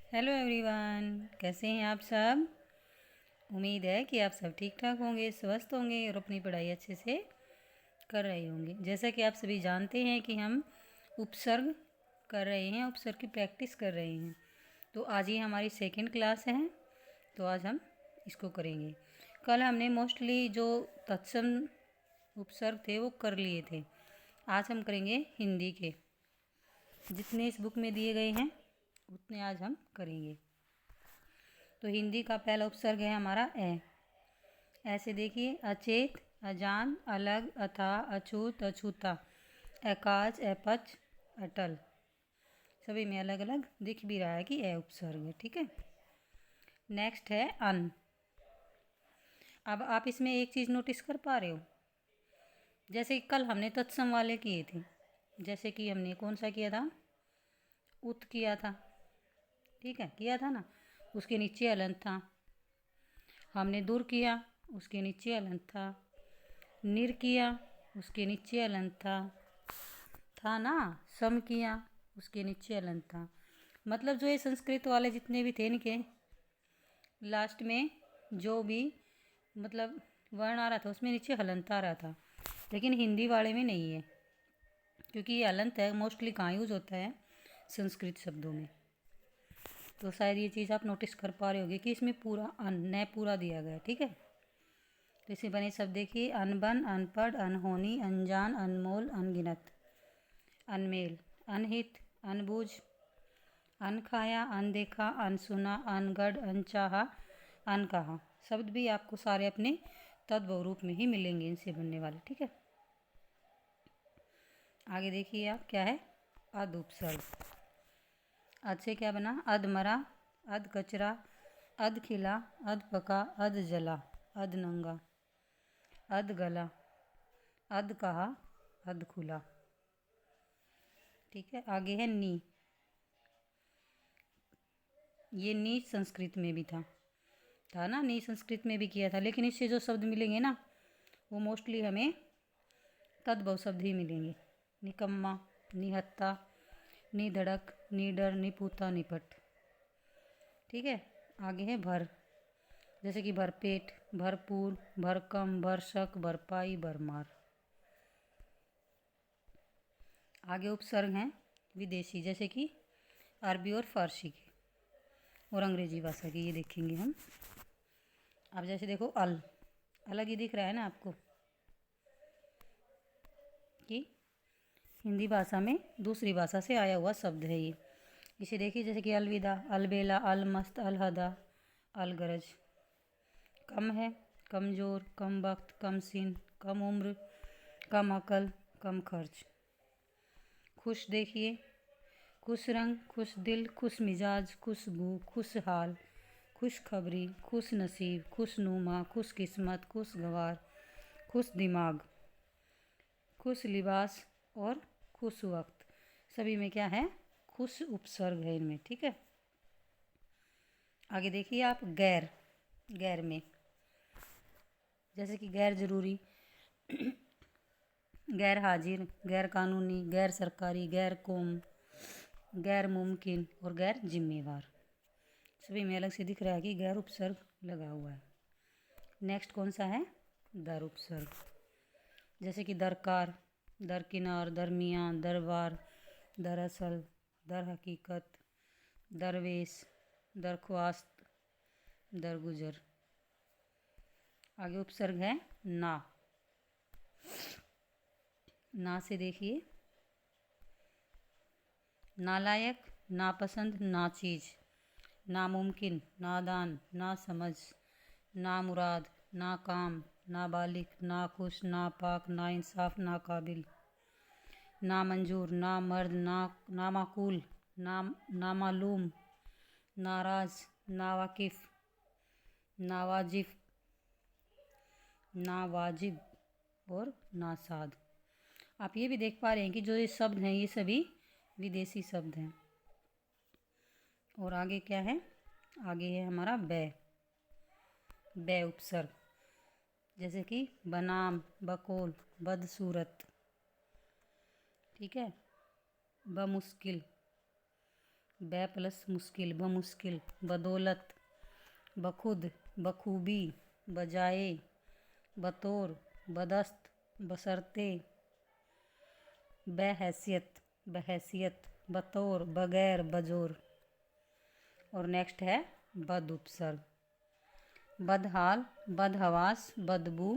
Hello everyone, कैसे हैं आप सब। उम्मीद है कि आप सब ठीक ठाक होंगे, स्वस्थ होंगे और अपनी पढ़ाई अच्छे से कर रहे होंगे। जैसा कि आप सभी जानते हैं कि हम उपसर्ग कर रहे हैं, उपसर्ग की प्रैक्टिस कर रहे हैं। तो आज ये हमारी सेकंड क्लास है, तो आज हम इसको करेंगे। कल हमने मोस्टली जो तत्सम उपसर्ग थे वो कर लिए थे। आज हम करेंगे हिंदी के, जितने इस बुक में दिए गए हैं उतने आज हम करेंगे। तो हिंदी का पहला उपसर्ग है हमारा ए। ऐसे देखिए, अचेत, अजान, अलग, अथाह, अछूत, अछूता, एकाज, एपच, अटल। सभी में अलग अलग दिख भी रहा है कि ए उपसर्ग है। ठीक है, नेक्स्ट है अन। अब आप इसमें एक चीज़ नोटिस कर पा रहे हो, जैसे कि कल हमने तत्सम वाले किए थे। जैसे कि हमने कौन सा किया था, उत किया था। ठीक है, किया था ना, उसके नीचे अलंत था। हमने दूर किया, उसके नीचे अलंत था। निर किया, उसके नीचे अलंत था ना। सम किया, उसके नीचे अलंत था। मतलब जो ये संस्कृत वाले जितने भी थे, इनके लास्ट में जो भी मतलब वर्ण आ रहा था उसमें नीचे हलंत आ रहा था, लेकिन हिंदी वाले में नहीं है, क्योंकि ये हलंत है मोस्टली कहाँ यूज़ होता है, संस्कृत शब्दों में। तो शायद ये चीज़ आप नोटिस कर पा रहे होगे कि इसमें पूरा अन न पूरा दिया गया है। ठीक है, तो इसे बने शब्द देखिए, अनबन, अनपढ़, अनहोनी, अनजान, अनमोल, अनगिनत, अनमेल, अनहित, अनबूझ, अनखाया, अनदेखा, अनसुना, अनगढ़, अनचाहा, अनकहा। शब्द भी आपको सारे अपने तद्भव रूप में ही मिलेंगे इनसे बनने वाले। ठीक है, आगे देखिए आप क्या है, अध उपसर्ग। अध से क्या बना, अध मरा, अध कचरा, अध खिला, अध पका, अध जला, अध नंगा, अध गला, अध कहा, अध खुला। ठीक है, आगे है नी। ये नी संस्कृत में भी था ना, नी संस्कृत में भी किया था, लेकिन इससे जो शब्द मिलेंगे ना वो मोस्टली हमें तद्भव शब्द ही मिलेंगे। निकम्मा, निहत्ता, निधड़क, निडर, निपूता, निपट। ठीक है, आगे है भर। जैसे कि भरपेट, भरपूर, भरकम, भरसक, भरपाई, भरमार। आगे उपसर्ग हैं विदेशी, जैसे कि अरबी और फारसी के और अंग्रेजी भाषा की, ये देखेंगे हम। अब जैसे देखो अल, अलग ही दिख रहा है ना आपको कि हिंदी भाषा में दूसरी भाषा से आया हुआ शब्द है ये। इसे देखिए, जैसे कि अलविदा, अलबेला, अलमस्त, अलहदा, अलगरज। कम है, कमज़ोर, कम वक्त, कम सीन, कम उम्र, कम अकल, कम खर्च। खुश देखिए, खुश रंग, खुश दिल, खुश मिजाज, खुशबू, खुशहाल, खुशखबरी, खुश नसीब, खुशनुमा, खुश किस्मत, खुशगवार, खुश दिमाग, खुश लिबास और खुश वक्त। सभी में क्या है, खुश उपसर्ग है इनमें। ठीक है, आगे देखिए आप गैर। गैर में जैसे कि गैर जरूरी, गैर हाजिर, गैर कानूनी, गैर सरकारी, गैर कौम, गैर मुमकिन और गैर जिम्मेवार। सभी में अलग से दिख रहा है कि गैर उपसर्ग लगा हुआ है। नेक्स्ट कौन सा है, दर उपसर्ग। जैसे कि दरकार, दरकिनार, दरमियाँ, दरबार, दरअसल, दर हकीकत, दरवेश, दरख्वास्त, दरगुजर। आगे उपसर्ग है ना। ना से देखिए, नालायक, नापसंद, नाचीज, नामुमकिन, नादान, नासमझ, नामुराद, नाकाम, नाबालिग, नाखुश, नापाक, नाइंसाफ, नाकाबिल, नामंजूर, नामर्द, नामाकूल, नामालूम, नाराज, नावाकिफ, नावाजिफ, नावाजिब और नासाद। आप ये भी देख पा रहे हैं कि जो ये शब्द हैं ये सभी विदेशी शब्द हैं। और आगे क्या है, आगे है हमारा बै। बै उपसर्ग, जैसे कि बनाम, बकोल, बदसूरत। ठीक है, बमुश्किल, बै प्लस मुश्किल, बमुश्किल, बदौलत, बखुद, बखूबी, बजाए, बतौर, बदस्त, बशर्ते, बहैसियत, बहैसियत, बतौर, बगैर, बजोर। और नेक्स्ट है बद उपसर्ग, बदहाल, बदहवास, बदबू,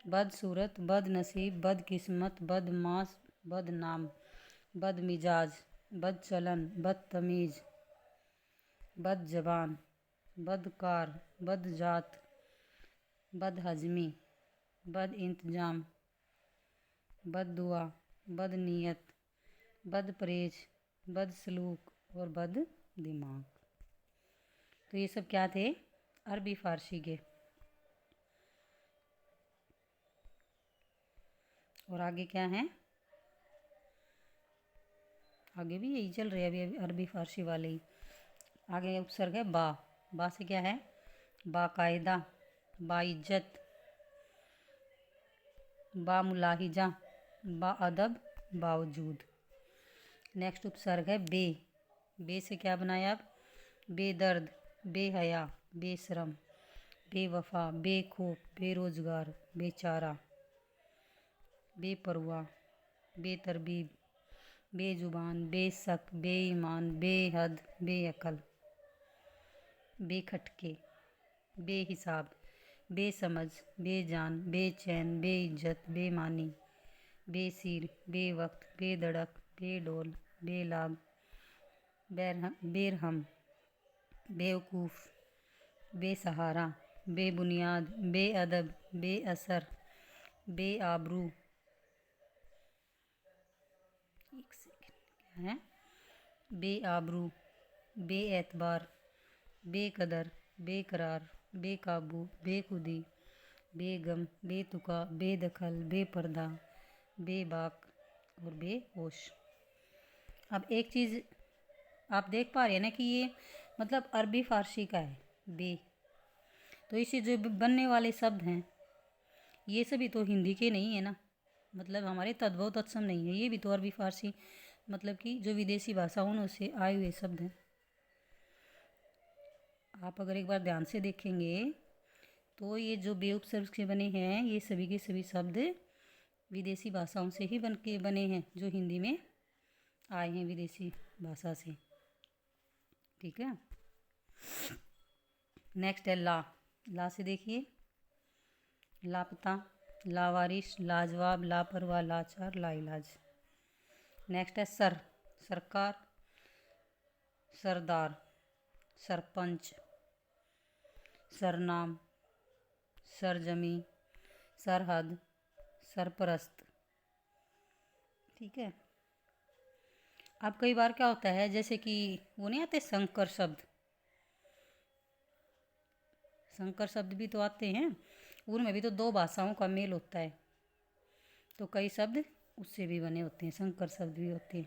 बदसूरत, बदनसीब, बदकिस्मत, बदमाश, बदनाम, बदमिजाज, बदचलन, बदतमीज, बदजबान, बदकार, बदजात, बदहजमी, बदइंतजाम, बददुआ, बदनीयत, बदपरहेज, बदसलूक और बददिमाग। तो ये सब क्या थे? अरबी फारसी के। और आगे क्या है? आगे भी यही चल रहे हैं अभी अरबी फारसी वाले ही। आगे उपसर्ग है बा। बा से क्या है? बाकायदा, बाइज्जत, बामुलाहिजा, बाअदब, बावजूद। नेक्स्ट उपसर्ग है बे। बे से क्या बनाया अब? बेदर्द, बेहया, बेशरम, बेवफा, बेखौफ, बेरोजगार, बेचारा, बेपरवाह, बेतरबीब, बेजुबान, बेशक, बेईमान, बेहद, बेअकल, बेखटके, बेहिसाब, बेसमझ, बेजान, बेचैन, बेइज्जत, बेमानी, बेसिर, बेवक्त, बेधड़क, बेडोल, बेलाग, बेरहम, बेवकूफ़, बेसहारा, बेबुनियाद, बेअदब, बेअसर, बेआबरू, एक सेकेंड, क्या है? बेआबरू, बेएतबार, बेकदर, बेकरार, बेकाबू, बेखुदी, बेगम, बेतुका, बेदखल, बेपर्दा, बेबाक और बेहोश। अब एक चीज़ आप देख पा रहे हैं ना कि ये मतलब अरबी फारसी का है बे। तो इससे जो बनने वाले शब्द हैं ये सभी तो हिंदी के नहीं है ना, मतलब हमारे तद्भव तत्सम नहीं है, ये भी तो अरबी फारसी मतलब कि जो विदेशी भाषाओं से आए हुए शब्द हैं। आप अगर एक बार ध्यान से देखेंगे तो ये जो बे उपसर्ग से बने हैं ये सभी के सभी शब्द विदेशी भाषाओं से ही बने हैं, जो हिंदी में आए हैं विदेशी भाषा से। ठीक है। नेक्स्ट है ला। ला से देखिए, लापता, लावारिश, लाजवाब, लापरवाह, लाचार, लाइलाज। नेक्स्ट है सर। सरकार, सरदार, सरपंच, सरनाम, सरजमी, सरहद, सरपरस्त। ठीक है। अब कई बार क्या होता है, जैसे कि वो नहीं आते संकर शब्द, संकर शब्द भी तो आते हैं, उनमें भी तो दो भाषाओं का मेल होता है, तो कई शब्द उससे भी बने होते हैं, संकर शब्द भी होते हैं।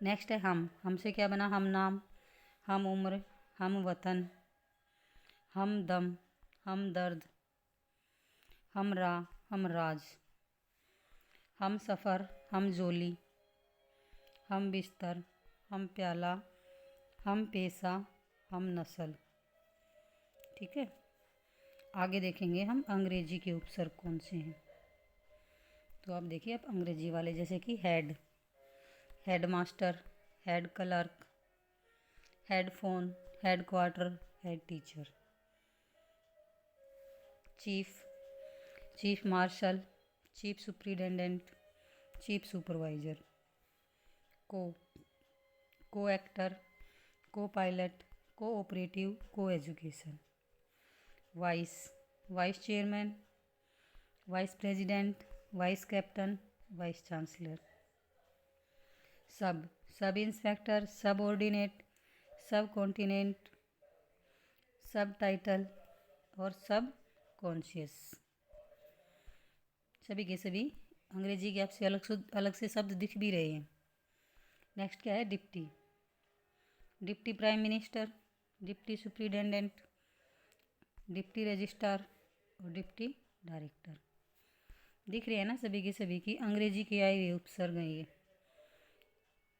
नेक्स्ट है हम। हम से क्या बना? हम नाम, हम उम्र, हम वतन, हम दम, हम दर्द, हम राह, हम राज, हम सफ़र, हम जोली, हम बिस्तर, हम प्याला, हम पेशा, हम नस्ल। ठीक है। आगे देखेंगे हम अंग्रेजी के उपसर्ग कौन से हैं। तो आप देखिए, आप अंग्रेजी वाले जैसे कि head, head master, head clerk, headphone, head quarter, head teacher, chief, chief marshal, chief superintendent, chief supervisor, को एक्टर, को पायलट, को ऑपरेटिव, को education, vice, vice chairman, vice president, vice captain, vice chancellor, सब, sub inspector, सब ordinate, सब continent, सब title और सब conscious. सभी के सभी अंग्रेजी के आपसे अलग से शब्द दिख भी रहे हैं। नेक्स्ट क्या है? Deputy, deputy prime minister, deputy superintendent, deputy registrar और डिप्टी डायरेक्टर। दिख रहे हैं ना सभी के सभी की अंग्रेजी के आए हुए उपसर्ग हैं ये।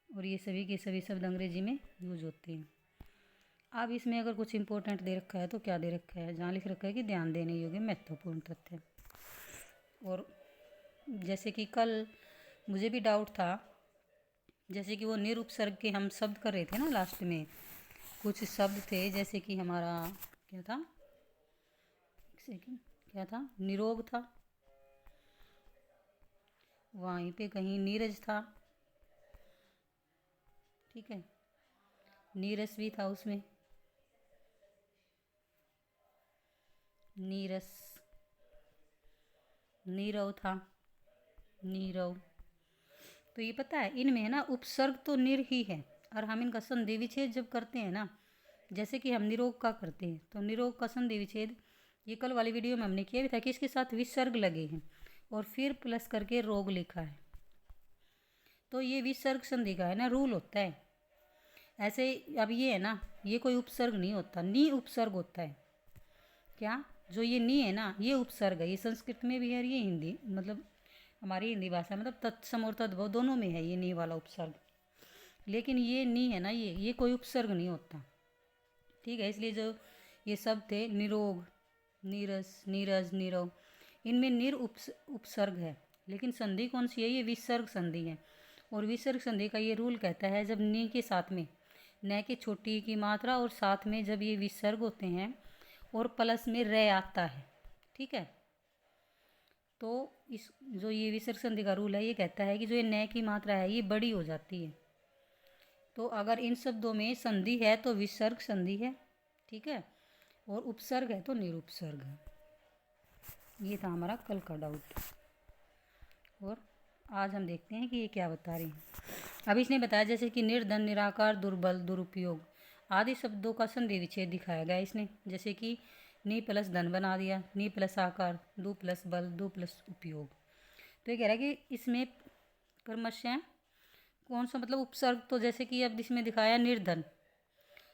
और ये सभी के सभी शब्द अंग्रेजी में यूज होते हैं। अब इसमें अगर कुछ इंपॉर्टेंट दे रखा है तो क्या दे रखा है, जहाँ लिख रखा है कि ध्यान देने योग्य महत्वपूर्ण तथ्य। और जैसे कि कल मुझे भी डाउट था, जैसे कि वो निरुपसर्ग के हम शब्द कर रहे थे ना, लास्ट में कुछ शब्द थे, जैसे कि हमारा क्या था, एक सेकेंड, क्या था, निरोग था, वहीं पे कहीं नीरज था, ठीक है, नीरस भी था उसमें, नीरस, नीरव था, नीरव। तो ये पता है इनमें है ना उपसर्ग तो निर ही है, और हम इनका संधि विच्छेद जब करते हैं ना, जैसे कि हम निरोग का करते हैं, तो निरोग का संधि विच्छेद ये कल वाली वीडियो में हमने किया भी था कि इसके साथ विसर्ग लगे हैं और फिर प्लस करके रोग लिखा है। तो ये विसर्ग संधि का है ना रूल होता है ऐसे। अब ये है ना, ये कोई उपसर्ग नहीं होता, नी उपसर्ग होता है। क्या, जो ये नी है ना, ये उपसर्ग है, ये संस्कृत में भी है और ये हिंदी मतलब हमारी हिंदी भाषा मतलब तत्सम और तद्भव दोनों में है ये नी वाला उपसर्ग। लेकिन ये नी है ना, ये कोई उपसर्ग नहीं होता, ठीक है। इसलिए जो ये सब थे निरोग, नीरस, नीरज, नीरव, इनमें निर उपसर्ग है, लेकिन संधि कौन सी है, ये विसर्ग संधि है। और विसर्ग संधि का ये रूल कहता है जब नी के साथ में न की छोटी की मात्रा और साथ में जब ये विसर्ग होते हैं और प्लस में रे आता है, ठीक है, तो इस जो ये विसर्ग संधि का रूल है ये कहता है कि जो ये न की मात्रा है ये बड़ी हो जाती है। तो अगर इन शब्दों में संधि है तो विसर्ग संधि है, ठीक है, और उपसर्ग है तो निरुपसर्ग है। ये था हमारा कल का डाउट। और आज हम देखते हैं कि ये क्या बता रही हैं। अब इसने बताया जैसे कि निर्धन, निराकार, दुर्बल, दुरुपयोग आदि शब्दों का संधि विच्छेद दिखाया गया इसने। जैसे कि नी प्लस धन बना दिया, नी प्लस आकार, दु प्लस बल, दु प्लस उपयोग। तो ये कह रहा है कि इसमें क्रमशः कौन सा मतलब उपसर्ग, तो जैसे कि अब इसमें दिखाया निर्धन,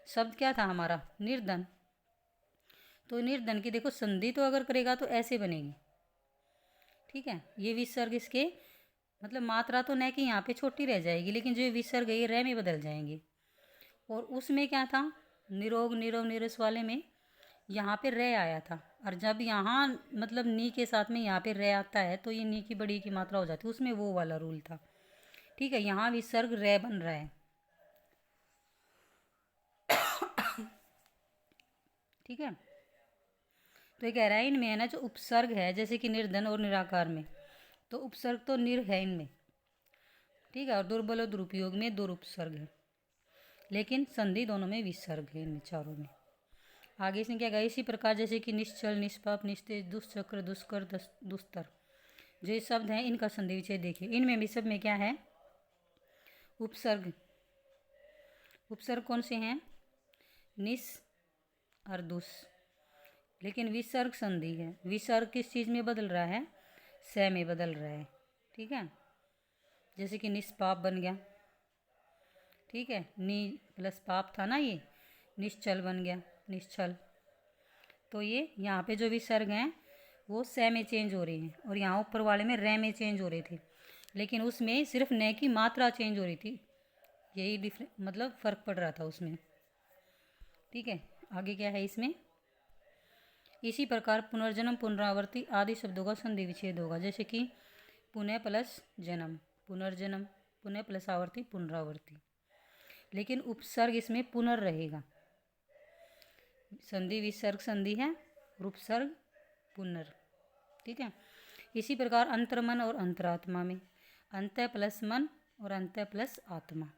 शब्द क्या था हमारा, निर्धन। तो निर्धन की देखो संधि तो अगर करेगा तो ऐसे बनेगी, ठीक है, ये विसर्ग इसके मतलब मात्रा तो न कि यहाँ पे छोटी रह जाएगी, लेकिन जो विसर्ग है ये रे में बदल जाएंगे। और उसमें क्या था, निरोग, निरव, निरस वाले में यहाँ पे रे आया था, और जब यहाँ मतलब नी के साथ में यहाँ पे रे आता है तो ये नी की बड़ी की मात्रा हो जाती है, उसमें वो वाला रूल था, ठीक है। यहाँ विसर्ग रे बन रहा है, ठीक है। तो ये कह रहा है इनमें है ना जो उपसर्ग है जैसे कि निर्धन और निराकार में, तो उपसर्ग तो निर है इनमें, ठीक है, और दुर्बल और दुरुपयोग में दुरुपसर्ग है, लेकिन संधि दोनों में विसर्ग है इनमें चारों में। आगे इसने क्या कहा, इसी प्रकार जैसे कि निश्चल, निष्पाप, निस्तेज, दुष्चक्र, दुष्कर, दुस्तर जो ये शब्द हैं इनका संधि विच्छेद देखिए। इनमें भी सब में क्या है, उपसर्ग। उपसर्ग कौन से हैं, निस और दुस, लेकिन विसर्ग संधि है। विसर्ग किस चीज़ में बदल रहा है, स में बदल रहा है, ठीक है। जैसे कि निष्पाप बन गया, ठीक है, नी प्लस पाप था ना, ये निश्चल बन गया, निश्चल। तो ये यहाँ पे जो विसर्ग हैं वो स में चेंज हो रहे हैं, और यहाँ ऊपर वाले में रे में चेंज हो रहे थे, लेकिन उसमें सिर्फ न की मात्रा चेंज हो रही थी, यही डिफरेंट मतलब फ़र्क पड़ रहा था उसमें, ठीक है। आगे क्या है इसमें, इसी प्रकार पुनर्जन्म, पुनरावृत्ति आदि शब्दों का संधि विच्छेद होगा। जैसे कि पुनः प्लस जन्म, पुनर्जन्म, पुनः प्लस आवर्ती, पुनरावृत्ति, लेकिन उपसर्ग इसमें पुनर रहेगा। संधि विसर्ग संधि है, उपसर्ग पुनर, ठीक है। इसी प्रकार अंतर्मन और अंतरात्मा में अंत प्लस मन और अंत प्लस आत्मा,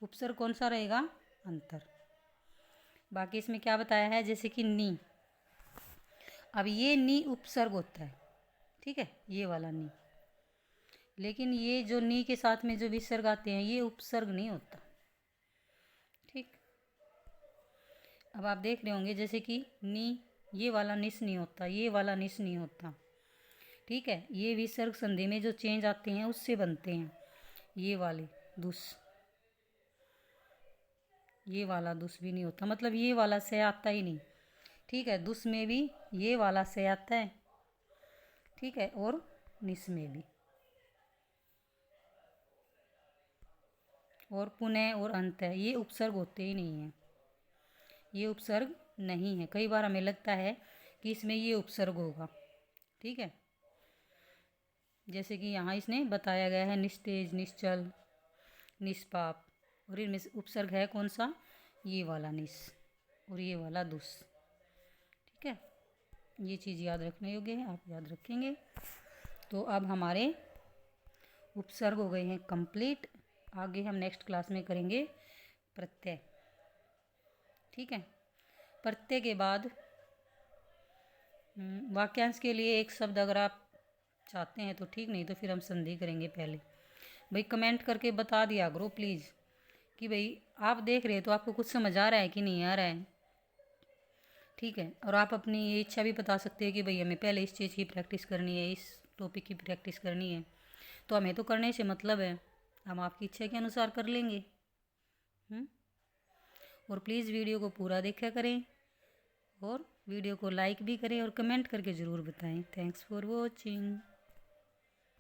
उपसर्ग कौन सा रहेगा, अंतर। बाकी इसमें क्या बताया है, जैसे कि नी, अब ये नी उपसर्ग होता है, ठीक है, ये वाला नी, लेकिन ये जो नी के साथ में जो विसर्ग आते हैं ये उपसर्ग नहीं होता, ठीक। अब आप देख रहे होंगे जैसे कि नी, ये वाला निस नहीं होता, ये वाला निस नहीं होता, ठीक है। ये विसर्ग संधि में जो चेंज आते हैं उससे बनते हैं, ये वाले दुस, ये वाला दुस भी नहीं होता, मतलब ये वाला से आता ही नहीं, ठीक है। दुस में भी ये वाला से आता है, ठीक है, और निस में भी। और पुनः और अंतः ये उपसर्ग होते ही नहीं हैं, ये उपसर्ग नहीं है। कई बार हमें लगता है कि इसमें ये उपसर्ग होगा, ठीक है। जैसे कि यहाँ इसने बताया गया है निस्तेज, निश्चल, निष्पाप, और इनमें से उपसर्ग है कौन सा, ये वाला निस और ये वाला दुस, ठीक है। ये चीज़ याद रखने योग्य है, आप याद रखेंगे। तो अब हमारे उपसर्ग हो गए हैं कंप्लीट। आगे हम नेक्स्ट क्लास में करेंगे प्रत्यय, ठीक है। प्रत्यय के बाद वाक्यांश के लिए एक शब्द अगर आप चाहते हैं तो ठीक, नहीं तो फिर हम संधि करेंगे पहले। भाई कमेंट करके बता दिया करो प्लीज़ कि भाई आप देख रहे हैं तो आपको कुछ समझ आ रहा है कि नहीं आ रहा है, ठीक है। और आप अपनी ये इच्छा भी बता सकते हैं कि भाई हमें पहले इस चीज़ की प्रैक्टिस करनी है, इस टॉपिक की प्रैक्टिस करनी है। तो हमें तो करने से मतलब है, हम आपकी इच्छा के अनुसार कर लेंगे। और प्लीज़ वीडियो को पूरा देखा करें और वीडियो को लाइक भी करें और कमेंट करके ज़रूर बताएं। Thanks for watching.